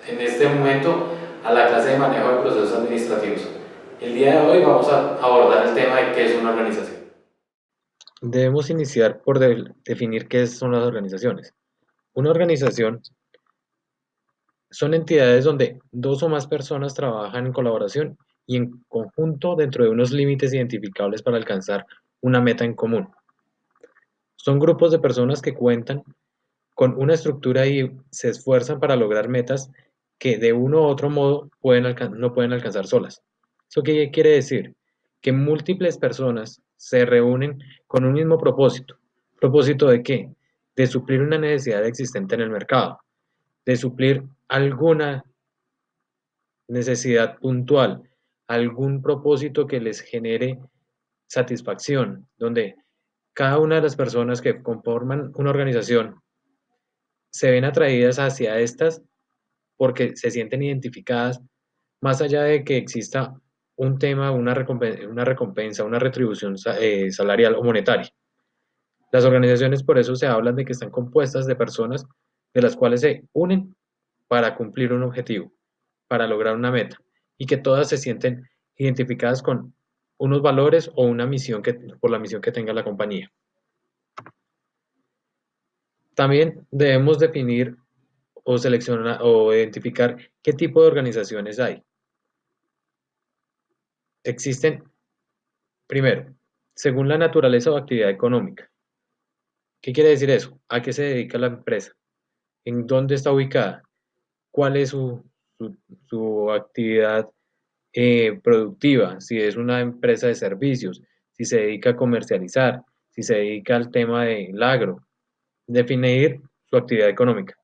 en este momento a la clase de manejo de procesos administrativos. El día de hoy vamos a abordar el tema de qué es una organización. Debemos iniciar por definir qué son las organizaciones. Una organización son entidades donde dos o más personas trabajan en colaboración y en conjunto dentro de unos límites identificables para alcanzar una meta en común. Son grupos de personas que cuentan con una estructura y se esfuerzan para lograr metas que de uno u otro modo no pueden alcanzar solas. ¿Eso qué quiere decir? Que múltiples personas se reúnen con un mismo propósito. ¿Propósito de qué? De suplir una necesidad existente en el mercado, de suplir alguna necesidad puntual, algún propósito que les genere satisfacción, donde cada una de las personas que conforman una organización se ven atraídas hacia estas porque se sienten identificadas, más allá de que exista un tema, una recompensa, una retribución salarial o monetaria. Las organizaciones por eso se hablan de que están compuestas de personas de las cuales se unen para cumplir un objetivo, para lograr una meta, y que todas se sienten identificadas con unos valores o una misión por la misión que tenga la compañía. También debemos definir o seleccionar o identificar qué tipo de organizaciones hay. Existen, primero, según la naturaleza o actividad económica. ¿Qué quiere decir eso? ¿A qué se dedica la empresa? ¿En dónde está ubicada? ¿Cuál es su actividad productiva? Si es una empresa de servicios, si se dedica a comercializar, si se dedica al tema del agro. Definir su actividad económica.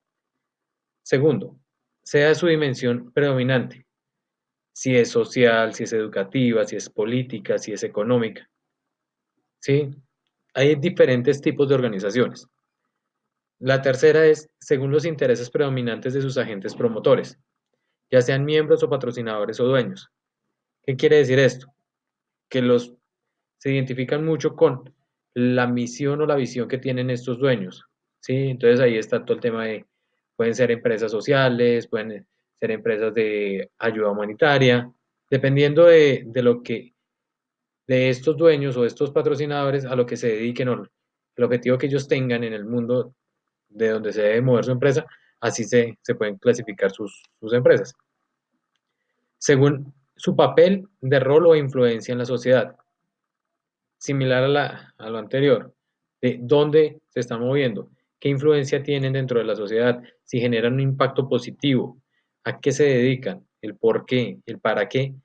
Segundo, sea su dimensión predominante, si es social, si es educativa, si es política, si es económica. ¿Sí? Hay diferentes tipos de organizaciones. La tercera es según los intereses predominantes de sus agentes promotores, ya sean miembros o patrocinadores o dueños. ¿Qué quiere decir esto? Que se identifican mucho con la misión o la visión que tienen estos dueños. ¿Sí? Entonces ahí está todo el tema de, pueden ser empresas sociales, pueden ser empresas de ayuda humanitaria, dependiendo de lo que, de estos dueños o estos patrocinadores a lo que se dediquen o el objetivo que ellos tengan en el mundo de donde se debe mover su empresa, así se pueden clasificar sus empresas. Según su papel de rol o influencia en la sociedad, similar a lo anterior, de dónde se está moviendo, qué influencia tienen dentro de la sociedad, si generan un impacto positivo, a qué se dedican, el por qué, el para qué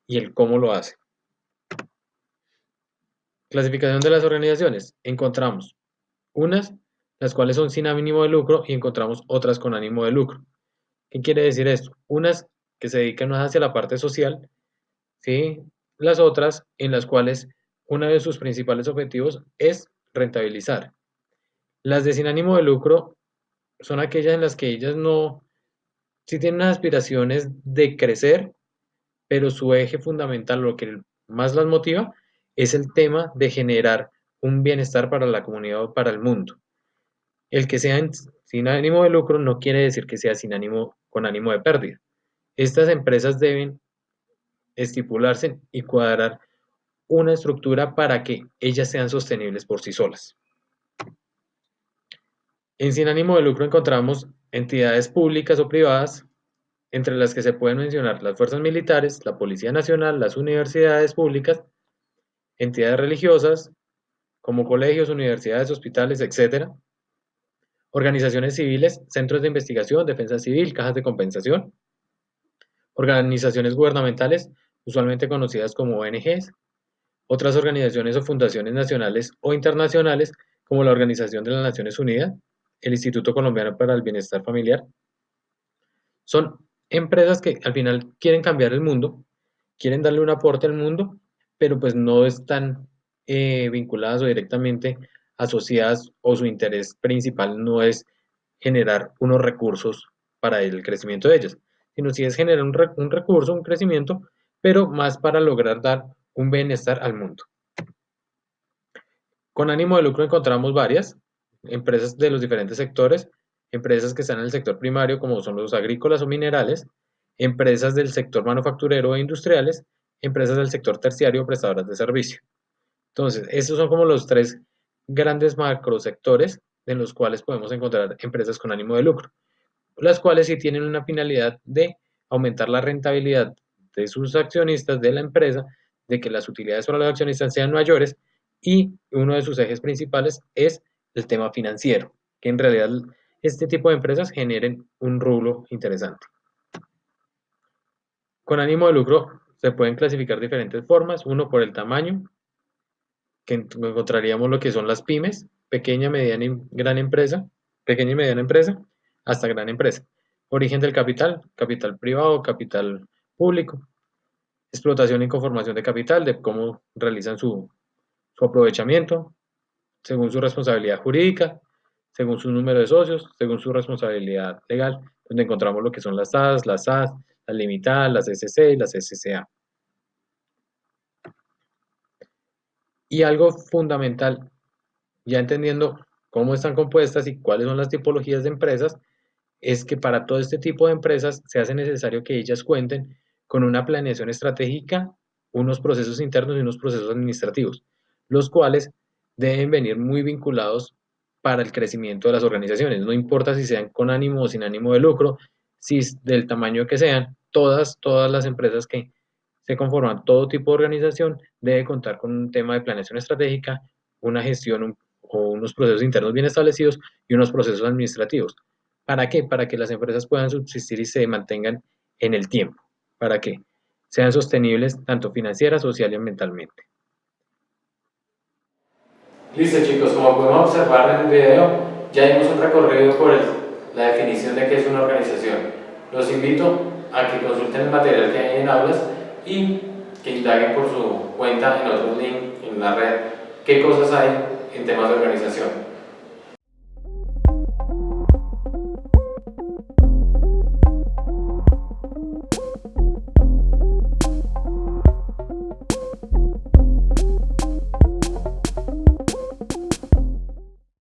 y el cómo lo hacen. Clasificación de las organizaciones. Encontramos unas, las cuales son sin ánimo de lucro y encontramos otras con ánimo de lucro. ¿Qué quiere decir esto? Unas que se dedican más hacia la parte social, ¿sí? Las otras en las cuales uno de sus principales objetivos es rentabilizar. Las de sin ánimo de lucro son aquellas en las que ellas no, sí tienen unas aspiraciones de crecer, pero su eje fundamental, lo que más las motiva, es el tema de generar un bienestar para la comunidad o para el mundo. El que sea sin ánimo de lucro no quiere decir que sea con ánimo de pérdida. Estas empresas deben estipularse y cuadrar una estructura para que ellas sean sostenibles por sí solas. En sin ánimo de lucro encontramos entidades públicas o privadas, entre las que se pueden mencionar las fuerzas militares, la Policía Nacional, las universidades públicas, entidades religiosas, como colegios, universidades, hospitales, etc. Organizaciones civiles, centros de investigación, defensa civil, cajas de compensación. Organizaciones gubernamentales, usualmente conocidas como ONGs. Otras organizaciones o fundaciones nacionales o internacionales, como la Organización de las Naciones Unidas, el Instituto Colombiano para el Bienestar Familiar. Son empresas que al final quieren cambiar el mundo, quieren darle un aporte al mundo, pero pues no están vinculadas o directamente asociadas o su interés principal no es generar unos recursos para el crecimiento de ellas, sino si es generar un recurso, un crecimiento, pero más para lograr dar un bienestar al mundo. Con ánimo de lucro encontramos varias empresas de los diferentes sectores, empresas que están en el sector primario como son los agrícolas o minerales, empresas del sector manufacturero e industriales, empresas del sector terciario o prestadoras de servicio. Entonces, estos son como los tres grandes macrosectores en los cuales podemos encontrar empresas con ánimo de lucro, las cuales sí tienen una finalidad de aumentar la rentabilidad de sus accionistas de la empresa, de que las utilidades para los accionistas sean mayores, y uno de sus ejes principales es el tema financiero, que en realidad este tipo de empresas generen un rublo interesante. Con ánimo de lucro se pueden clasificar diferentes formas, uno por el tamaño, que encontraríamos lo que son las pymes, pequeña, mediana y gran empresa, pequeña y mediana empresa, hasta gran empresa. Origen del capital, capital privado, capital público, explotación y conformación de capital, de cómo realizan su aprovechamiento, según su responsabilidad jurídica, según su número de socios, según su responsabilidad legal, donde encontramos lo que son las SAS, las limitadas, las SC y las SCA. Y algo fundamental, ya entendiendo cómo están compuestas y cuáles son las tipologías de empresas, es que para todo este tipo de empresas se hace necesario que ellas cuenten con una planeación estratégica, unos procesos internos y unos procesos administrativos, los cuales deben venir muy vinculados para el crecimiento de las organizaciones. No importa si sean con ánimo o sin ánimo de lucro, si del tamaño que sean, todas las empresas que se conforman, todo tipo de organización debe contar con un tema de planeación estratégica, una gestión o unos procesos internos bien establecidos y unos procesos administrativos. ¿Para qué? Para que las empresas puedan subsistir y se mantengan en el tiempo. ¿Para qué? Sean sostenibles tanto financiera, social y ambientalmente. Listo chicos, como podemos observar en el video, ya dimos un recorrido por la definición de qué es una organización. Los invito a que consulten el material que hay en aulas y que indaguen por su cuenta en otros links en la red qué cosas hay en temas de organización.